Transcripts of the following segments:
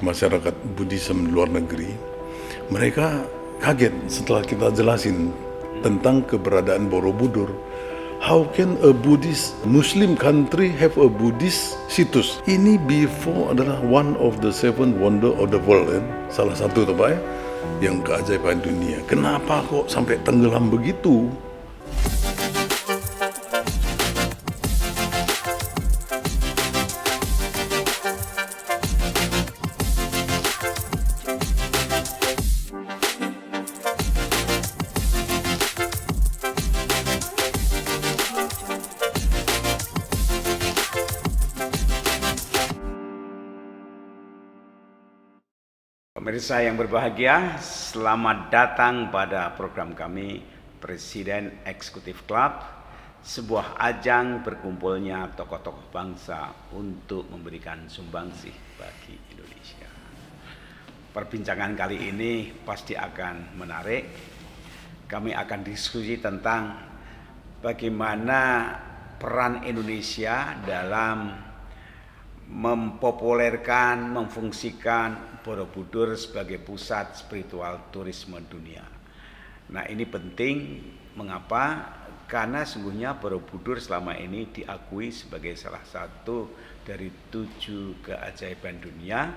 masyarakat Buddhism luar negeri, mereka kaget setelah kita jelasin tentang keberadaan Borobudur. How can a Buddhist Muslim country have a Buddhist situs? Ini before adalah one of the seven wonder of the world, kan? Salah satu tuh Pak ya, yang keajaiban dunia. Kenapa kok sampai tenggelam begitu? Pemirsa yang berbahagia, selamat datang pada program kami Presiden Eksekutif Club, sebuah ajang berkumpulnya tokoh-tokoh bangsa untuk memberikan sumbangsih bagi Indonesia. Perbincangan kali ini pasti akan menarik. Kami akan diskusi tentang bagaimana peran Indonesia dalam mempopulerkan, memfungsikan Borobudur sebagai pusat spiritual turisme dunia. Nah, ini penting. Mengapa? Karena sungguhnya Borobudur selama ini diakui sebagai salah satu dari 7 keajaiban dunia,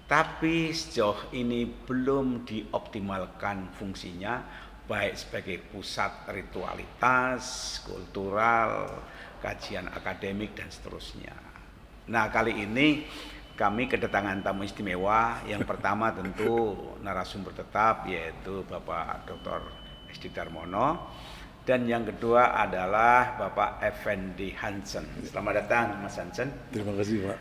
tapi sejauh ini belum dioptimalkan fungsinya, baik sebagai pusat ritualitas, kultural, kajian akademik, dan seterusnya. Nah, kali ini kami kedatangan tamu istimewa. Yang pertama tentu narasumber tetap, yaitu Bapak Dr. Esti Darmono, dan yang kedua adalah Bapak Effendi Hansen. Selamat datang Mas Hansen. Terima kasih Pak.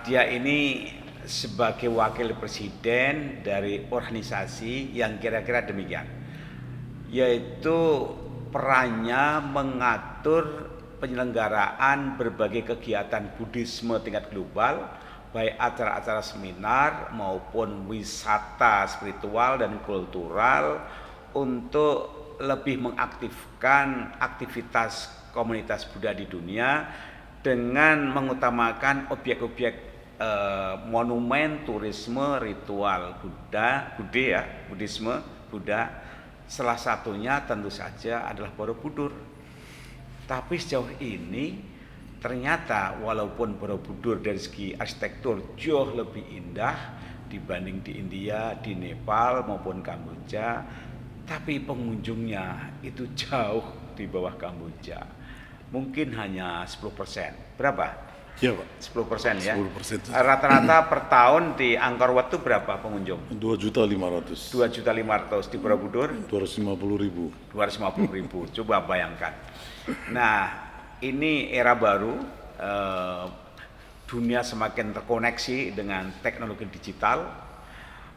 Dia ini sebagai wakil presiden dari organisasi yang kira-kira demikian, yaitu perannya mengatur penyelenggaraan berbagai kegiatan Buddhisme tingkat global, baik acara-acara seminar maupun wisata spiritual dan kultural, untuk lebih mengaktifkan aktivitas komunitas Buddha di dunia dengan mengutamakan objek-objek monumen turisme ritual Buddhisme Buddha. Salah satunya tentu saja adalah Borobudur. Tapi sejauh ini ternyata walaupun Borobudur dari segi arsitektur jauh lebih indah dibanding di India, di Nepal maupun Kamboja, tapi pengunjungnya itu jauh di bawah Kamboja. Mungkin hanya 10%. Berapa? Iya Pak. 10% ya. 10%. Rata-rata per tahun di Angkor Wat itu berapa pengunjung? 2.500.000. 2.500.000. Di Borobudur 250.000. 250.000. Coba bayangkan. Nah, ini era baru, dunia semakin terkoneksi dengan teknologi digital,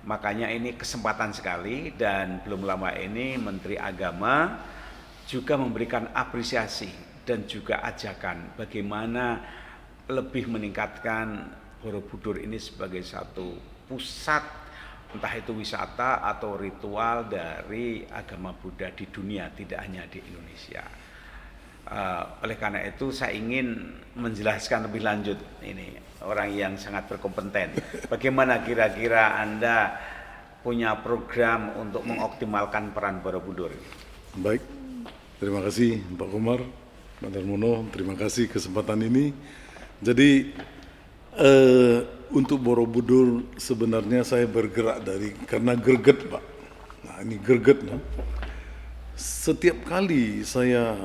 makanya ini kesempatan sekali. Dan belum lama ini Menteri Agama juga memberikan apresiasi dan juga ajakan bagaimana lebih meningkatkan Borobudur ini sebagai satu pusat, entah itu wisata atau ritual dari agama Buddha di dunia, tidak hanya di Indonesia. Oleh karena itu saya ingin menjelaskan lebih lanjut, ini orang yang sangat berkompeten. Bagaimana kira-kira Anda punya program untuk mengoptimalkan peran Borobudur? Baik, terima kasih Pak Komar, Pak Darmono, terima kasih kesempatan ini. Jadi untuk Borobudur sebenarnya saya bergerak karena greget Pak. Nah ini greget. Nah. Setiap kali saya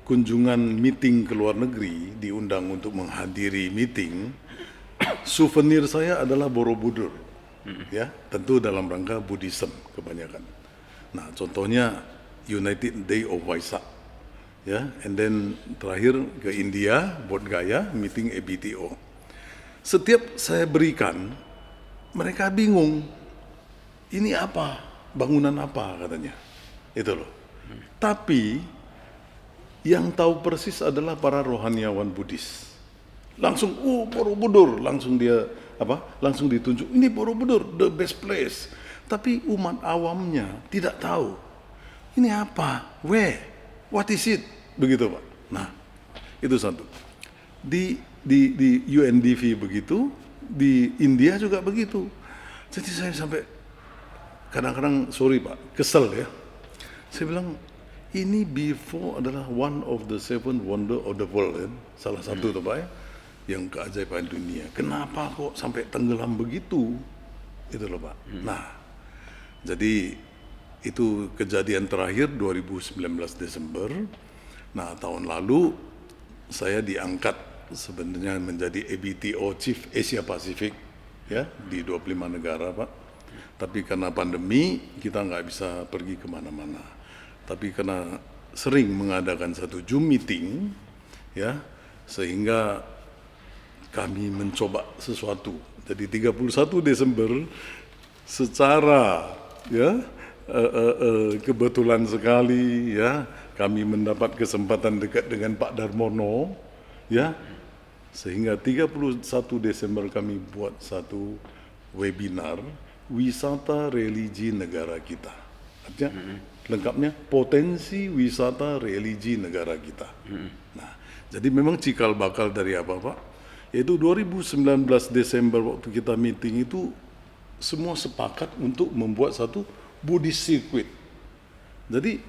kunjungan meeting ke luar negeri, diundang untuk menghadiri meeting, souvenir saya adalah Borobudur, ya, tentu dalam rangka Buddhism kebanyakan. Nah, contohnya United Day of Waisak, ya, and then terakhir ke India, Bodh Gaya, meeting ABTO. Setiap saya berikan, mereka bingung, ini apa, bangunan apa katanya, itu loh. Tapi yang tahu persis adalah para rohaniawan Buddhis. Langsung, Borobudur, langsung langsung ditunjuk, ini Borobudur, the best place. Tapi umat awamnya tidak tahu, ini apa, where, what is it, begitu Pak. Nah, itu satu. Di UNDV begitu, di India juga begitu. Jadi saya sampai kadang-kadang sorry Pak, kesel ya. Saya bilang ini before adalah one of the seven wonder of the world kan? Salah satu tuh Pak ya, yang keajaiban dunia. Kenapa kok sampai tenggelam begitu? Itu loh Pak. Nah, jadi itu kejadian terakhir 2019 Desember. Nah, tahun lalu saya diangkat sebenarnya menjadi ABTO Chief Asia Pacific ya di 25 negara Pak. Tapi karena pandemi kita nggak bisa pergi kemana-mana. Tapi karena sering mengadakan satu Zoom meeting ya, sehingga kami mencoba sesuatu. Jadi 31 Desember secara ya kebetulan sekali ya kami mendapat kesempatan dekat dengan Pak Darmono ya, sehingga 31 Desember kami buat satu webinar wisata religi negara kita. Artinya lengkapnya potensi wisata religi negara kita. Nah, jadi memang cikal bakal dari apa Pak? Yaitu 2019 Desember waktu kita meeting itu semua sepakat untuk membuat satu Buddhist circuit. Jadi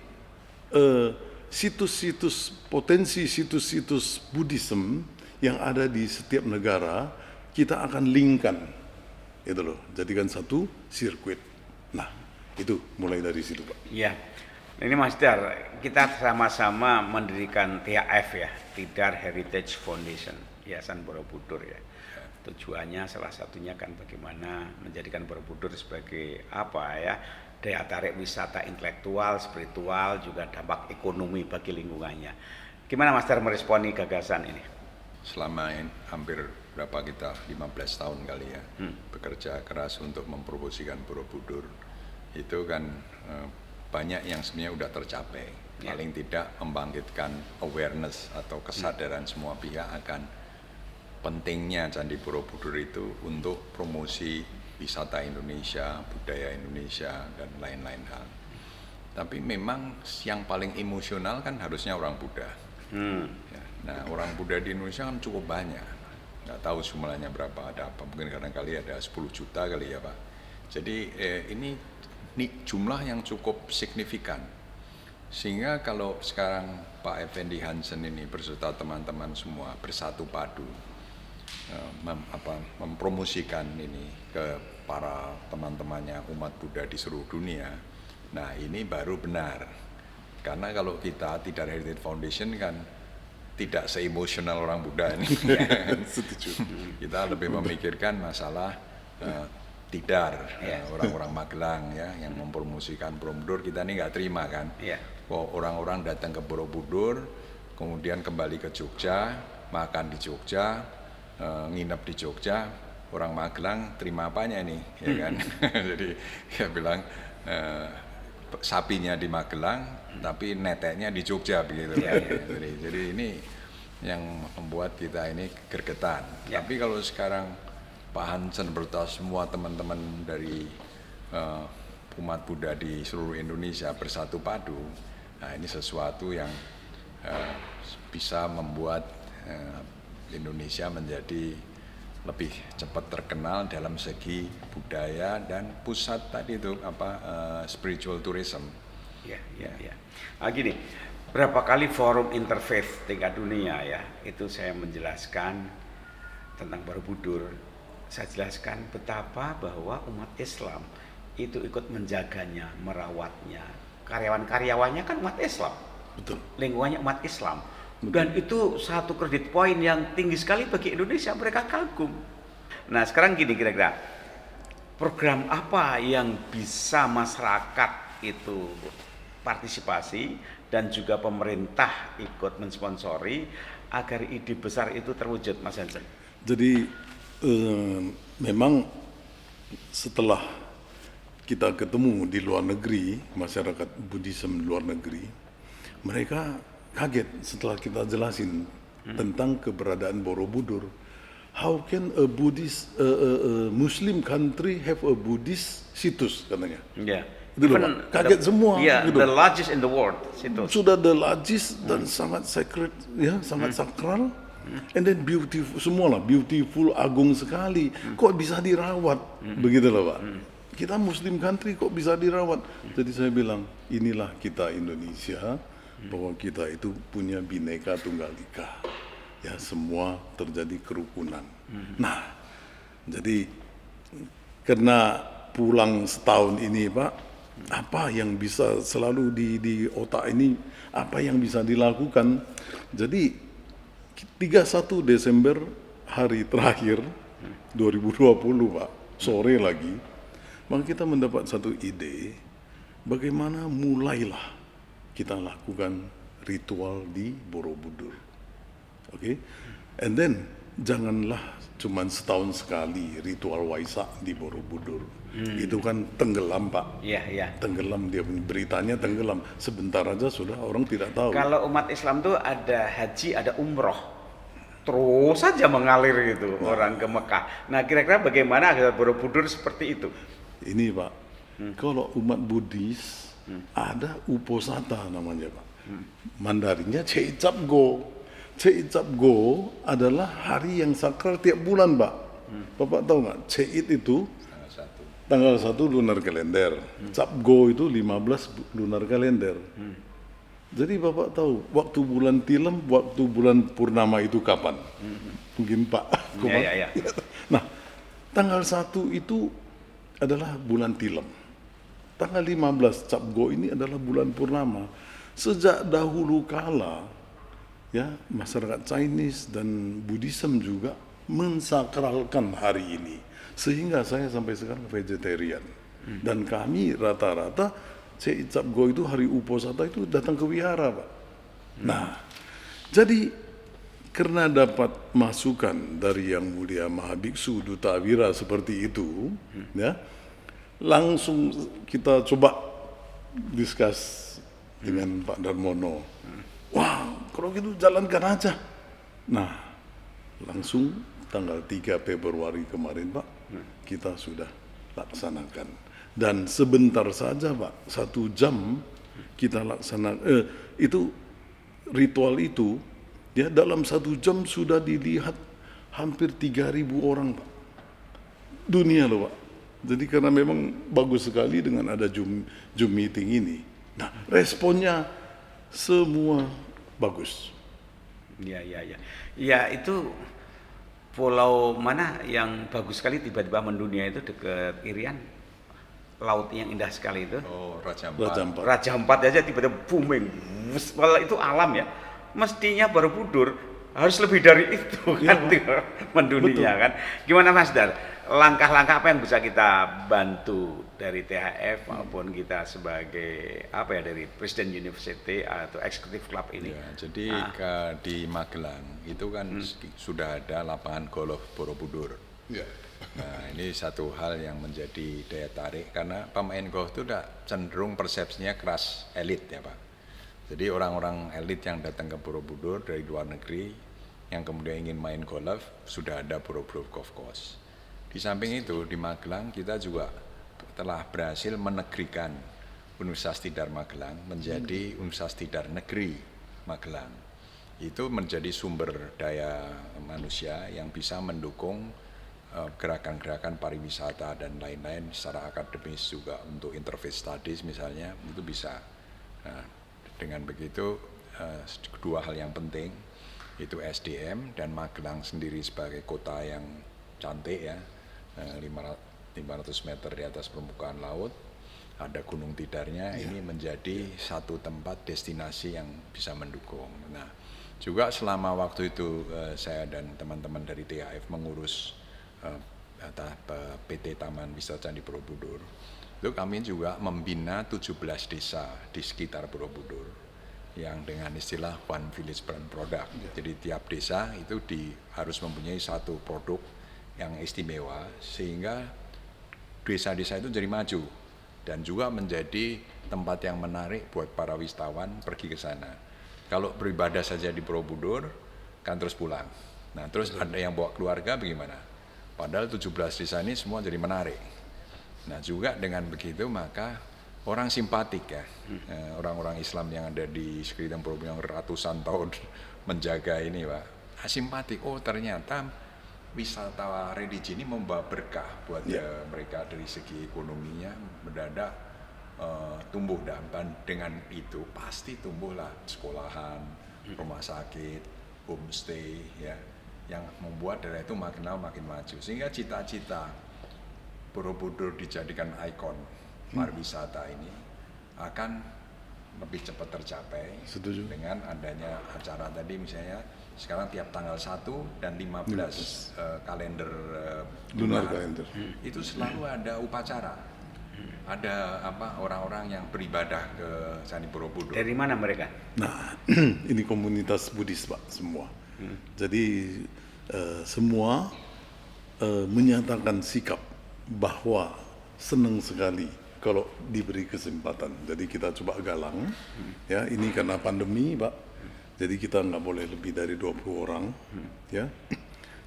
situs-situs potensi situs-situs Buddhism yang ada di setiap negara kita akan linkkan, itu loh, jadikan satu sirkuit. Nah, itu mulai dari situ Pak. Ya, ini Mas Dar, kita sama-sama mendirikan THF ya, Tidar Heritage Foundation, Yayasan Borobudur ya. Tujuannya salah satunya kan bagaimana menjadikan Borobudur sebagai apa ya, daya tarik wisata intelektual, spiritual, juga dampak ekonomi bagi lingkungannya. Gimana Mas Dar meresponi gagasan ini? Selama hampir berapa kita 15 tahun kali ya bekerja keras untuk mempromosikan Borobudur, itu kan banyak yang sebenarnya udah tercapai. Paling tidak membangkitkan awareness atau kesadaran semua pihak akan pentingnya Candi Borobudur itu untuk promosi wisata Indonesia, budaya Indonesia, dan lain-lain hal. Tapi memang yang paling emosional kan harusnya orang Buddha. Ya, nah, orang Buddha di Indonesia kan cukup banyak. Nggak tahu jumlahnya berapa, ada apa, mungkin kadang-kali ada 10 juta kali ya Pak. Jadi ini jumlah yang cukup signifikan. Sehingga kalau sekarang Pak Effendi Hansen ini beserta teman-teman semua bersatu padu mempromosikan ini ke para teman-temannya umat Buddha di seluruh dunia. Nah, ini baru benar. Karena kalau kita Tidar Heritage Foundation kan tidak seemosional orang Buddha ini. Kita lebih memikirkan masalah Tidar, orang-orang Magelang ya, yang mempromosikan Borobudur. Kita ini nggak terima kan. Kok orang-orang datang ke Borobudur, kemudian kembali ke Jogja, makan di Jogja, nginep di Jogja, orang Magelang terima apanya nih, ya kan? Jadi dia bilang sapinya di Magelang, tapi neteknya di Jogja begitu. Jadi ini yang membuat kita ini gergetan. Tapi kalau sekarang Pak Hansen bertemu semua teman-teman dari umat Buddha di seluruh Indonesia bersatu padu, nah ini sesuatu yang bisa membuat Indonesia menjadi lebih cepat terkenal dalam segi budaya dan pusat tadi itu spiritual tourism. Ya. Gini, berapa kali forum interfaith tingkat dunia ya, itu saya menjelaskan tentang Borobudur. Saya jelaskan betapa bahwa umat Islam itu ikut menjaganya, merawatnya. Karyawan-karyawannya kan umat Islam. Betul. Lingkungannya umat Islam. Dan itu satu kredit poin yang tinggi sekali bagi Indonesia, mereka kagum. Nah sekarang gini kira-kira, program apa yang bisa masyarakat itu partisipasi dan juga pemerintah ikut mensponsori agar ide besar itu terwujud Mas Hansen? Jadi memang setelah kita ketemu di luar negeri, masyarakat Buddhism luar negeri, mereka kaget setelah kita jelasin tentang keberadaan Borobudur. How can a Buddhist, Muslim country have a Buddhist situs katanya? Itu loh, kaget semua. Gitu. The largest in the world situs. Sudah the largest dan sangat sacred, ya, sangat sakral. And then beautiful, semua lah beautiful, agung sekali. Kok bisa dirawat? Begitu loh Pak. Kita Muslim country kok bisa dirawat? Jadi saya bilang, inilah kita Indonesia, bahwa kita itu punya Bhinneka Tunggal Ika. Ya semua terjadi kerukunan. Nah, jadi karena pulang setahun ini Pak, apa yang bisa selalu di otak ini, apa yang bisa dilakukan. Jadi 31 Desember hari terakhir 2020 Pak, sore lagi, maka kita mendapat satu ide bagaimana mulailah kita lakukan ritual di Borobudur. Oke? And then janganlah cuman setahun sekali ritual Waisak di Borobudur. Itu kan tenggelam Pak. Iya. Tenggelam, dia punya beritanya tenggelam. Sebentar aja sudah orang tidak tahu. Kalau umat Islam tuh ada haji, ada umroh, terus saja mengalir gitu orang ke Mekah. Nah, kira-kira bagaimana agar Borobudur seperti itu? Ini Pak, kalau umat Buddhis ada Uposatha namanya Pak. Mandarinnya Cheicap Go. Cheicap Go adalah hari yang sakral tiap bulan Pak. Bapak tahu nggak? Ceit itu tanggal 1 lunar kalender. Cap Go itu 15 lunar kalender. Jadi Bapak tahu waktu bulan Tilem, waktu bulan purnama itu kapan? Mungkin Pak. Ya. Nah, tanggal 1 itu adalah bulan Tilem. Tanggal 15 Cap Go ini adalah bulan purnama. Sejak dahulu kala, ya masyarakat Chinese dan Buddhism juga mensakralkan hari ini. Sehingga saya sampai sekarang vegetarian. Dan kami rata-rata Cheicap Go itu hari Uposatha itu datang ke wihara Pak. Nah, jadi karena dapat masukan dari Yang Mulia Mahabiksu Duta Wira seperti itu, ya, langsung kita coba diskus dengan Pak Darmono. Wah, kalau gitu jalankan aja. Nah, langsung tanggal 3 Februari kemarin Pak, kita sudah laksanakan. Dan sebentar saja Pak, 1 jam kita laksanakan. Itu ritual itu, ya dalam 1 jam sudah dilihat hampir 3.000 orang Pak. Dunia loh Pak. Jadi karena memang bagus sekali dengan ada Zoom meeting ini. Nah, responnya semua bagus. Iya. Ya, itu pulau mana yang bagus sekali tiba-tiba mendunia itu dekat Irian. Laut yang indah sekali itu. Oh, Raja Raja Ampat. Ampat. Raja Ampat aja tiba-tiba booming. Kalau itu alam ya. Mestinya Borobudur harus lebih dari itu kan mendunia kan. Gimana Mas Dar? Langkah-langkah apa yang bisa kita bantu dari THF maupun kita sebagai dari Presiden University atau Executive Club ini? Ya, jadi di Magelang itu kan sudah ada lapangan golf Borobudur. Ya. Nah, ini satu hal yang menjadi daya tarik karena pemain golf itu udah cenderung persepsinya keras elit ya Pak. Jadi orang-orang elit yang datang ke Borobudur dari luar negeri yang kemudian ingin main golf sudah ada Borobudur Golf Course. Di samping itu di Magelang kita juga telah berhasil menegrikan Universitas Tidar Magelang menjadi Universitas Tidar Negeri Magelang. Itu menjadi sumber daya manusia yang bisa mendukung gerakan-gerakan pariwisata dan lain-lain secara akademis juga untuk interfaith studies misalnya itu bisa. Nah, dengan begitu dua hal yang penting itu SDM dan Magelang sendiri sebagai kota yang cantik ya, 500 meter di atas permukaan laut, ada Gunung Tidarnya, ini menjadi satu tempat destinasi yang bisa mendukung. Nah, juga selama waktu itu saya dan teman-teman dari THF mengurus PT Taman Wisata Candi Borobudur, itu kami juga membina 17 desa di sekitar Borobudur yang dengan istilah One Village Brand Product. Jadi tiap desa itu harus mempunyai satu produk yang istimewa sehingga desa-desa itu jadi maju dan juga menjadi tempat yang menarik buat para wisatawan pergi ke sana. Kalau beribadah saja di Borobudur kan terus pulang. Nah, terus ada yang bawa keluarga bagaimana? Padahal 17 desa ini semua jadi menarik. Nah, juga dengan begitu maka orang simpatik ya, orang-orang Islam yang ada di sekitar Borobudur yang ratusan tahun menjaga ini Pak, simpatik. Oh ternyata wisata religi ini membawa berkah buat mereka dari segi ekonominya mendadak tumbuh, dan dengan itu pasti tumbuhlah sekolahan, rumah sakit, homestay ya, yang membuat daerah itu makin lama makin maju, sehingga cita-cita Borobudur dijadikan ikon pariwisata ini akan lebih cepat tercapai. Setuju. Dengan adanya acara tadi, misalnya sekarang tiap tanggal 1 dan 15 kalender Lunar kalender. itu selalu ada upacara, ada orang-orang yang beribadah ke Candi Borobudur. Dari mana mereka? Nah, ini komunitas Buddhis Pak semua. Jadi semua menyatakan sikap bahwa senang sekali kalau diberi kesempatan. Jadi kita coba galang, ya ini karena pandemi Pak. Jadi kita nggak boleh lebih dari 20 orang, ya.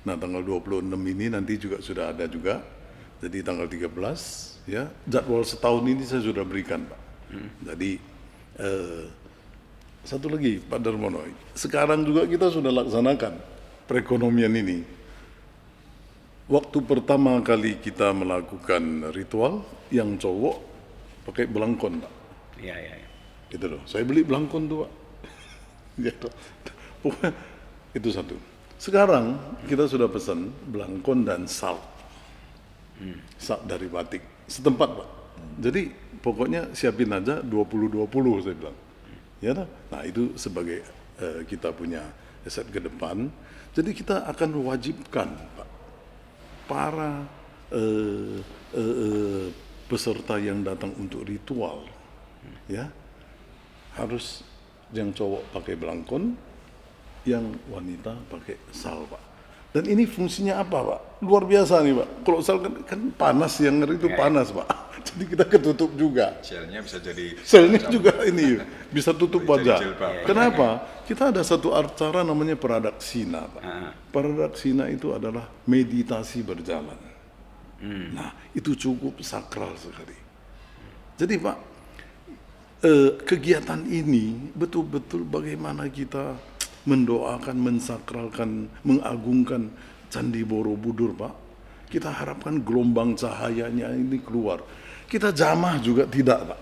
Nah tanggal 26 ini nanti juga sudah ada juga. Jadi tanggal 13, ya jadwal setahun ini saya sudah berikan Pak. Jadi satu lagi Pak Darmono, sekarang juga kita sudah laksanakan perekonomian ini. Waktu pertama kali kita melakukan ritual, yang cowok pakai belangkon Pak. Iya. Itu loh, saya beli belangkon tuh Pak. Ya, pokoknya itu satu. Sekarang kita sudah pesan belangkon dan sal. Sal dari batik setempat Pak. Jadi pokoknya siapin aja 20-20 saya bilang. Ya, nah itu sebagai kita punya aset ke depan. Jadi kita akan wajibkan Pak, para peserta yang datang untuk ritual, ya harus yang cowok pakai belangkon, yang wanita pakai sal Pak. Dan ini fungsinya apa Pak? Luar biasa nih Pak. Kalau sal kan panas, yang ngeri itu panas Pak. Jadi kita ketutup juga. Selnya bisa jadi Selnya juga ini bisa tutup Jadi wajah. jilbab. Kenapa? Kita ada satu acara namanya Pradaksina Pak. Pradaksina itu adalah meditasi berjalan. Nah itu cukup sakral sekali. Jadi Pak, kegiatan ini betul-betul bagaimana kita mendoakan, mensakralkan, mengagungkan Candi Borobudur Pak. Kita harapkan gelombang cahayanya ini keluar. Kita jamah juga tidak Pak.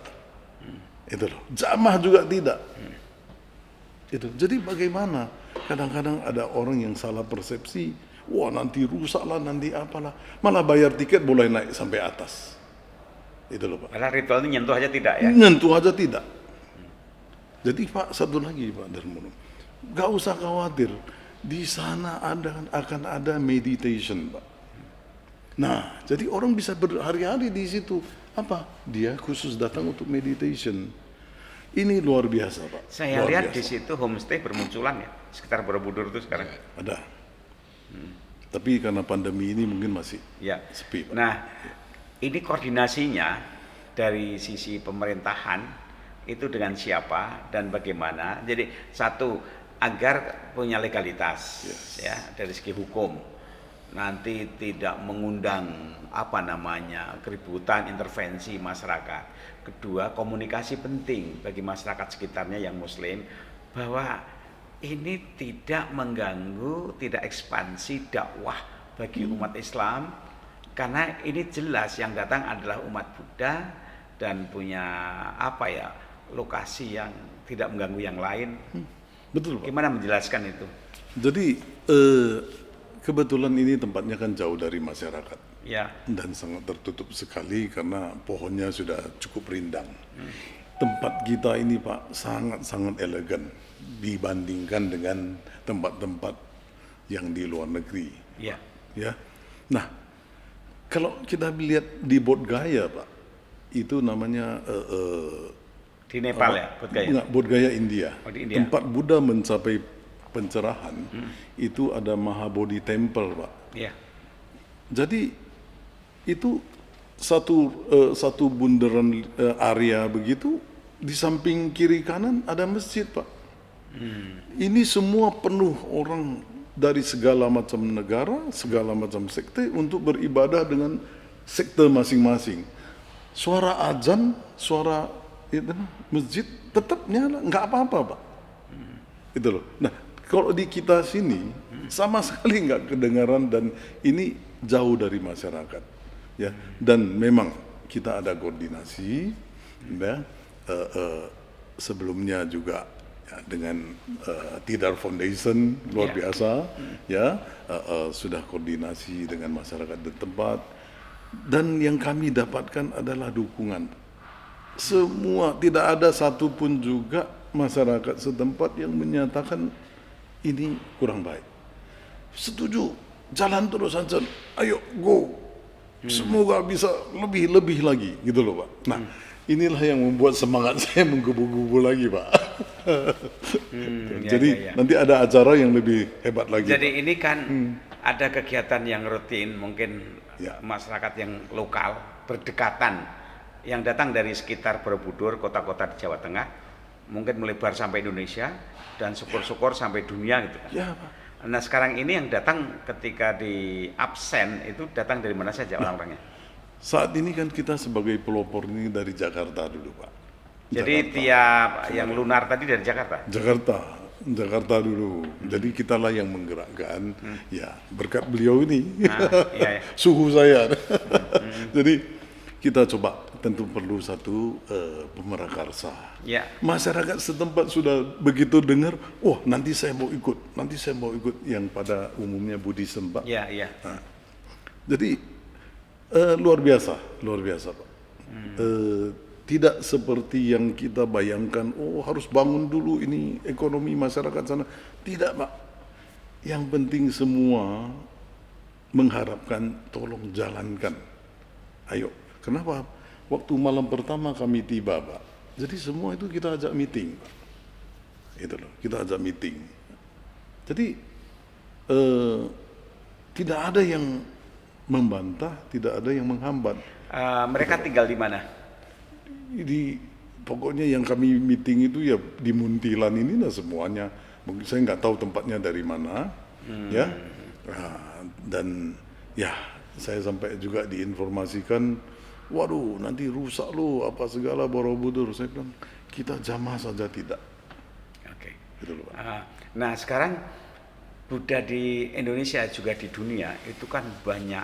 Itu loh, jamah juga tidak. Itu. Jadi bagaimana? Kadang-kadang ada orang yang salah persepsi. Wah nanti rusak lah, nanti apalah. Malah bayar tiket boleh naik sampai atas. Itu loh Pak. Karena ritual ini nyentuh aja tidak ya? Nyentuh aja tidak. Jadi Pak, satu lagi Pak Darmono, gak usah khawatir, di sana akan ada meditation Pak. Nah, jadi orang bisa berhari-hari di situ. Apa? Dia khusus datang untuk meditation. Ini luar biasa Pak. Saya Luar lihat biasa. di situ homestay bermunculan ya, sekitar Borobudur itu sekarang. Ada. Tapi karena pandemi ini mungkin masih Ya. sepi Pak. Nah, ini koordinasinya dari sisi pemerintahan itu dengan siapa dan bagaimana. Jadi satu, agar punya legalitas ya dari segi hukum. Nanti tidak mengundang keributan, intervensi masyarakat. Kedua, komunikasi penting bagi masyarakat sekitarnya yang muslim bahwa ini tidak mengganggu, tidak ekspansi dakwah bagi umat Islam, karena ini jelas yang datang adalah umat Buddha dan punya lokasi yang tidak mengganggu yang lain. Betul Pak. Gimana menjelaskan itu? Jadi kebetulan ini tempatnya kan jauh dari masyarakat. Ya. Dan sangat tertutup sekali karena pohonnya sudah cukup rindang. Tempat kita ini Pak sangat-sangat elegan dibandingkan dengan tempat-tempat yang di luar negeri. Ya. Ya. Nah, kalau kita lihat di Bodh Gaya Pak, itu namanya Di Nepal ya, Bodh Gaya? Enggak, Bodh Gaya India. Oh, di India. Tempat Buddha mencapai pencerahan itu ada Mahabodhi Temple Pak. Ya. Jadi itu satu bundaran area begitu, di samping kiri kanan ada masjid Pak. Ini semua penuh orang dari segala macam negara, segala macam sekte untuk beribadah dengan sekte masing-masing. Suara azan, suara itu, masjid tetap nyala, nggak apa-apa Pak. Itu loh. Nah kalau di kita sini sama sekali nggak kedengaran dan ini jauh dari masyarakat, ya. Dan memang kita ada koordinasi, ya, sebelumnya juga ya, dengan Tidar Foundation luar biasa, ya, sudah koordinasi dengan masyarakat di tempat, dan yang kami dapatkan adalah dukungan. Semua, tidak ada satupun juga masyarakat setempat yang menyatakan ini kurang baik. Setuju, jalan terus saja, ayo go, semoga bisa lebih lagi, gitu loh Pak. Nah, inilah yang membuat semangat saya menggebu-gebu lagi Pak. Jadi nanti ada acara yang lebih hebat lagi. Jadi Pak. ini kan ada kegiatan yang rutin, mungkin masyarakat yang lokal berdekatan, yang datang dari sekitar Borobudur, kota-kota di Jawa Tengah, mungkin melebar sampai Indonesia dan syukur-syukur sampai dunia gitu kan. Ya Pak. Nah sekarang ini yang datang ketika di absen itu datang dari mana saja orang-orangnya? Saat ini kan kita sebagai pelopor ini dari Jakarta dulu Pak. Jadi Jakarta. tiap yang lunar tadi dari Jakarta? Jakarta dulu. Jadi kitalah yang menggerakkan, ya berkat beliau ini, Iya. suhu saya. Jadi kita coba, tentu perlu satu pemerakarsa. Ya. Masyarakat setempat sudah begitu dengar, oh nanti saya mau ikut, yang pada umumnya Buddhism Pak. Iya. Nah, jadi luar biasa Pak. Tidak seperti yang kita bayangkan, oh harus bangun dulu ini ekonomi masyarakat sana. Tidak Pak. Yang penting semua mengharapkan tolong jalankan. Ayo. Kenapa? Waktu malam pertama kami tiba, Pak. Jadi semua itu kita ajak meeting, Pak. Itu loh, kita ajak meeting. Jadi tidak ada yang membantah, tidak ada yang menghambat. Mereka tinggal di mana? Pokoknya yang kami meeting itu ya di Muntilan ini lah semuanya. Mungkin saya nggak tahu tempatnya dari mana, ya. Dan ya saya sampai juga diinformasikan, waduh nanti rusak lo apa segala Borobudur. Saya bilang kita jamah saja tidak. Oke. Gitu loh, Pak. Nah sekarang Buddha di Indonesia juga di dunia itu kan banyak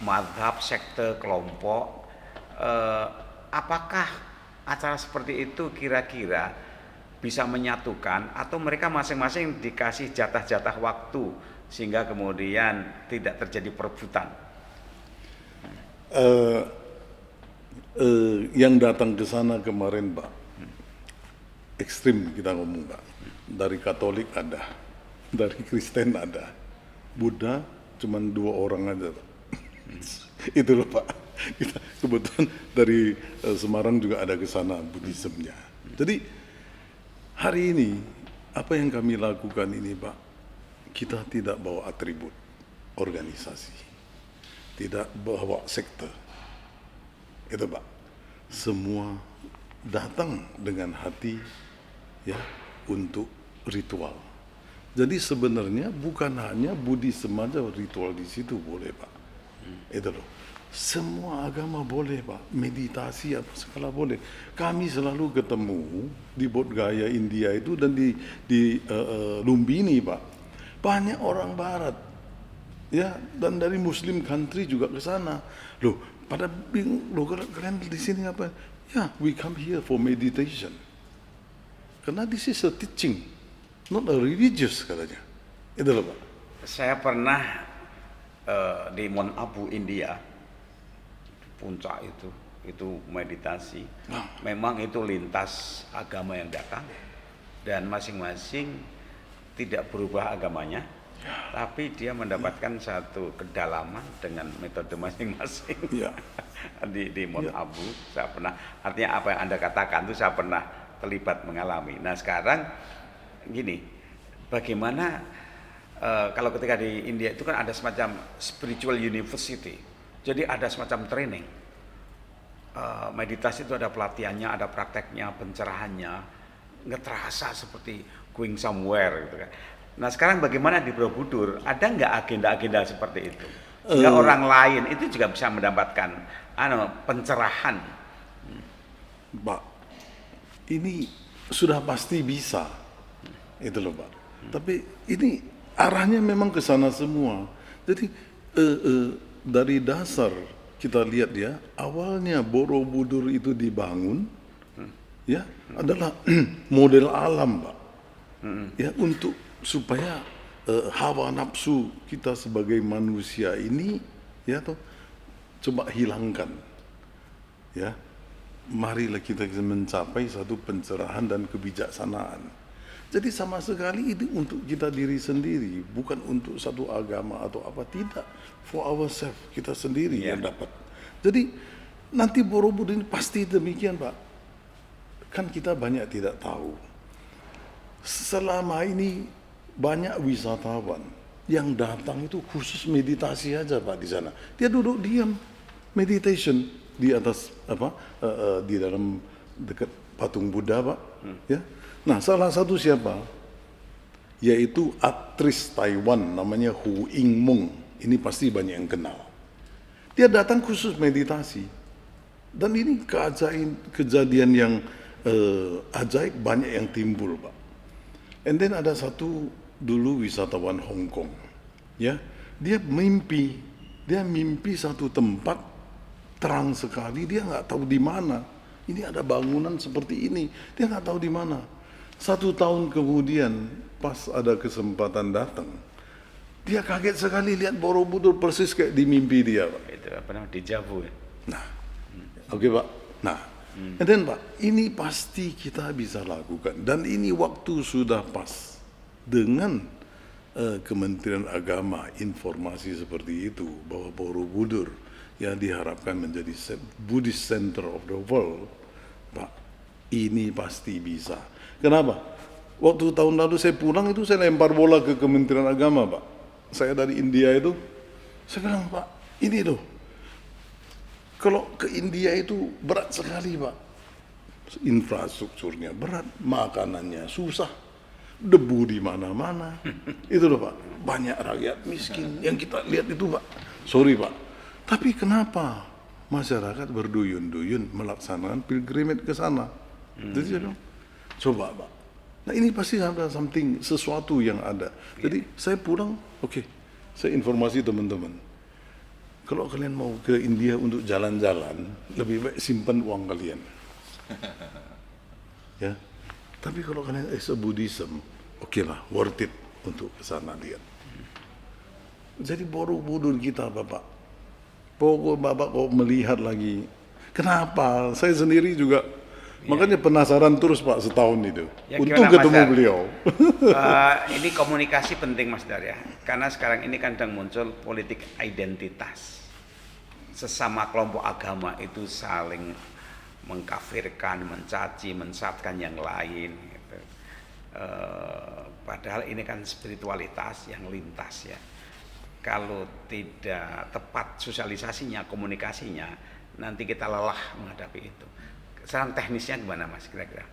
mazhab, sekte, kelompok. Apakah acara seperti itu kira-kira bisa menyatukan atau mereka masing-masing dikasih jatah-jatah waktu sehingga kemudian tidak terjadi perebutan? Yang datang ke sana kemarin Pak, ekstrim kita ngomong Pak. Dari Katolik ada, dari Kristen ada, Buddha cuma 2 orang aja Pak. Itu loh Pak. Kita kebetulan dari Semarang juga ada ke sana Buddhismnya. Jadi hari ini apa yang kami lakukan ini Pak, kita tidak bawa atribut organisasi, tidak bawa sekte. Itu Pak, semua datang dengan hati ya untuk ritual. Jadi sebenarnya bukan hanya Buddhism aja ritual di situ boleh Pak. Itu loh. Semua agama boleh Pak, meditasi apa segala boleh. Kami selalu ketemu di Bodh Gaya India itu dan di Lumbini Pak. Banyak orang Barat, ya, dan dari Muslim country juga ke sana. Loh, pada bingung, loh kalian di sini apa? Ya, we come here for meditation. Karena this is a teaching, not a religious katanya. Itu loh Pak. Saya pernah di Mount Abu India. Puncak itu meditasi. Memang itu lintas agama yang datang dan masing-masing tidak berubah agamanya, tapi dia mendapatkan satu kedalaman dengan metode masing-masing. Di Mount Abu saya pernah, artinya apa yang Anda katakan itu saya pernah terlibat mengalami. Nah sekarang gini, bagaimana kalau ketika di India itu kan ada semacam spiritual university. Jadi ada semacam training, meditasi itu ada pelatihannya, ada prakteknya, pencerahannya, nggak terasa seperti going somewhere gitu kan. Nah sekarang bagaimana di Borobudur, ada nggak agenda-agenda seperti itu? Sehingga orang lain itu juga bisa mendapatkan pencerahan. Pak, ini sudah pasti bisa, itu loh Pak. Tapi ini arahnya memang ke sana semua. Jadi dari dasar kita lihat ya, awalnya Borobudur itu dibangun ya adalah model alam, Pak. Ya, untuk supaya hawa nafsu kita sebagai manusia ini ya toh coba hilangkan. Ya. Marilah kita mencapai satu pencerahan dan kebijaksanaan. Jadi sama sekali ini untuk kita diri sendiri, bukan untuk satu agama atau apa, tidak. For ourselves, kita sendiri yang dapat. Jadi nanti Borobudur ini pasti demikian, Pak. Kan kita banyak tidak tahu. Selama ini banyak wisatawan yang datang itu khusus meditasi aja, Pak, di sana. Dia duduk diam, meditation di atas di dalam dekat patung Buddha, Pak. Ya. Nah, salah satu siapa? Yaitu aktris Taiwan namanya Hu Yingmeng. Ini pasti banyak yang kenal. Dia datang khusus meditasi. Dan ini kejadian yang ajaib, banyak yang timbul, Pak. And then ada satu dulu wisatawan Hong Kong. Ya. Dia mimpi satu tempat terang sekali, dia nggak tahu di mana. Ini ada bangunan seperti ini, dia nggak tahu di mana. 1 tahun kemudian, pas ada kesempatan datang, dia kaget sekali lihat Borobudur persis kayak di mimpi dia, Pak. Itu apa namanya, deja vu ya. Nah, oke, Pak. Nah, and then, Pak, ini pasti kita bisa lakukan. Dan ini waktu sudah pas dengan Kementerian Agama informasi seperti itu bahwa Borobudur yang diharapkan menjadi Buddhist Center of the World, Pak, ini pasti bisa. Kenapa? Waktu tahun lalu saya pulang itu saya lempar bola ke Kementerian Agama, Pak. Saya dari India itu, saya bilang, Pak, ini loh, kalau ke India itu berat sekali, Pak. Infrastrukturnya berat, makanannya susah, debu di mana-mana. Itu loh, Pak, banyak rakyat miskin yang kita lihat itu, Pak. Sorry, Pak. Tapi kenapa masyarakat berduyun-duyun melaksanakan pilgrimage ke sana? Jadi saya bilang, coba, Pak. Nah, ini pasti ada sesuatu yang ada. Jadi saya pulang, oke, saya informasi teman-teman. Kalau kalian mau ke India untuk jalan-jalan, lebih baik simpan uang kalian. Ya. Tapi kalau kalian Buddhism, oke lah, worth it untuk ke sana lihat. Jadi Borobudur kita, Bapak. Pokok Bapak kok melihat lagi. Kenapa? Saya sendiri juga makanya penasaran terus, Pak, setahun itu. Ya, untuk gimana, ketemu Mas Dar? beliau. Ini komunikasi penting, Mas Dar, ya. Karena sekarang ini kan sedang muncul politik identitas. Sesama kelompok agama itu saling mengkafirkan, mencaci, mensatkan yang lain. Gitu. Padahal ini kan spiritualitas yang lintas, ya. Kalau tidak tepat sosialisasinya, komunikasinya, nanti kita lelah menghadapi itu. Sekarang teknisnya gimana, Mas, kira-kira?